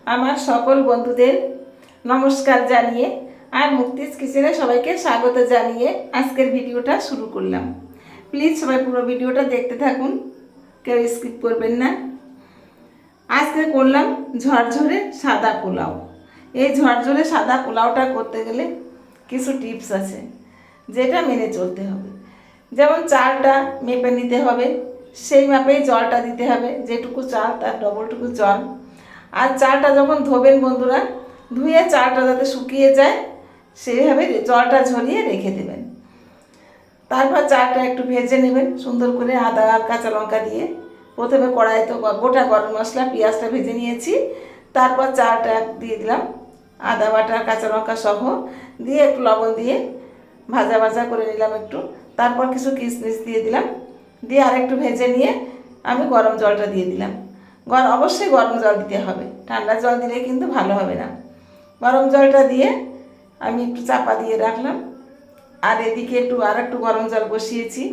আমার সকল বন্ধুদের নমস্কার জানিয়ে আর মুক্তিজ কিচেনে সবাইকে স্বাগত জানিয়ে আজকের ভিডিওটা শুরু করলাম। প্লিজ সবাই পুরো ভিডিওটা দেখতে থাকুন, কেউ স্কিপ করবেন না। আজকে করলাম ঝরঝরে সাদা পোলাও। এই ঝরঝরে সাদা পোলাওটা করতে গেলে কিছু টিপস আছে যেটা মেনে চলতে হবে। যেমন চালটা মেপে নিতে হবে, সেই মাপেই জলটা দিতে হবে, যেটুকু চাল তার ডবলটুকু জল। আর চালটা যখন ধোবেন বন্ধুরা, ধুয়ে চালটা যাতে শুকিয়ে যায় সেইভাবে জলটা ঝরিয়ে রেখে দেবেন। তারপর চালটা একটু ভেজে নেবেন সুন্দর করে আদা আর কাঁচা লঙ্কা দিয়ে। প্রথমে কড়াইতে গোটা গরম মশলা পেঁয়াজটা ভেজে নিয়েছি, তারপর চালটা দিয়ে দিলাম আদা বাটা কাঁচা লঙ্কা সহ দিয়ে একটু লবণ দিয়ে ভাজা ভাজা করে নিলাম একটু। তারপর কিছু কিশমিশ দিয়ে দিলাম, দিয়ে আরেকটু ভেজে নিয়ে আমি গরম জলটা দিয়ে দিলাম। অবশ্যই গরম জল দিতে হবে, ঠান্ডা জল দিলে কিন্তু ভালো হবে না। গরম জলটা দিয়ে আমি একটু চাপা দিয়ে রাখলাম। আর এদিকে আরেকটু গরম জল বসিয়েছি।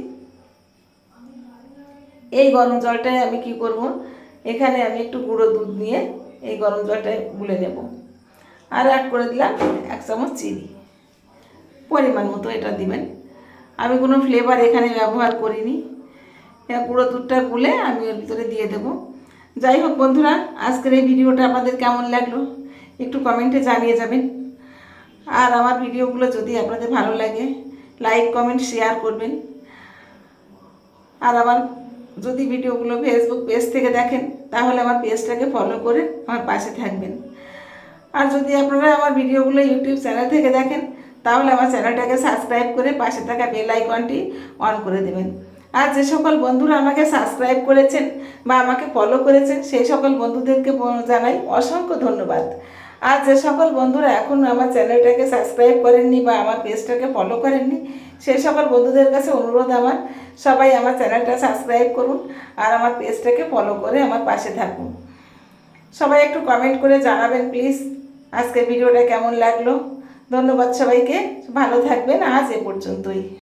এই গরম জলটায় আমি কি করব, এখানে আমি একটু গুঁড়ো দুধ নিয়ে এই গরম জলটায় গুলে নেব। আর অ্যাড করে দিলাম 1 চামচ চিনি, পরিমাণ মতো এটা দিবেন। আমি কোনো ফ্লেভার এখানে ব্যবহার করিনি। গুঁড়ো দুধটা গুলে আমি ওর ভিতরে দিয়ে দেবো। যাই হোক বন্ধুরা, আজকের এই ভিডিওটা আপনাদের কেমন লাগলো একটু কমেন্টে জানিয়ে যাবেন। আর আমার ভিডিওগুলো যদি আপনাদের ভালো লাগে লাইক কমেন্ট শেয়ার করবেন। আর আমার যদি ভিডিওগুলো ফেসবুক পেজ থেকে দেখেন তাহলে আমার পেজটাকে ফলো করে আমার পাশে থাকবেন। আর যদি আপনারা আমার ভিডিওগুলো ইউটিউব চ্যানেল থেকে দেখেন তাহলে আমার চ্যানেলটাকে সাবস্ক্রাইব করে পাশে থাকা বেল আইকনটি অন করে দেবেন। আর যে সকল বন্ধুরা আমাকে সাবস্ক্রাইব করেছেন বা আমাকে ফলো করেছেন সেই সকল বন্ধুদেরকে জানাই অসংখ্য ধন্যবাদ। আর যে সকল বন্ধুরা এখনও আমার চ্যানেলটাকে সাবস্ক্রাইব করেননি বা আমার পেজটাকে ফলো করেননি সেই সকল বন্ধুদের কাছে অনুরোধ আমার, সবাই আমার চ্যানেলটা সাবস্ক্রাইব করুন আর আমার পেজটাকে ফলো করে আমার পাশে থাকুন। সবাই একটু কমেন্ট করে জানাবেন প্লিজ আজকের ভিডিওটা কেমন লাগলো। ধন্যবাদ সবাইকে, ভালো থাকবেন। আজ এ পর্যন্তই।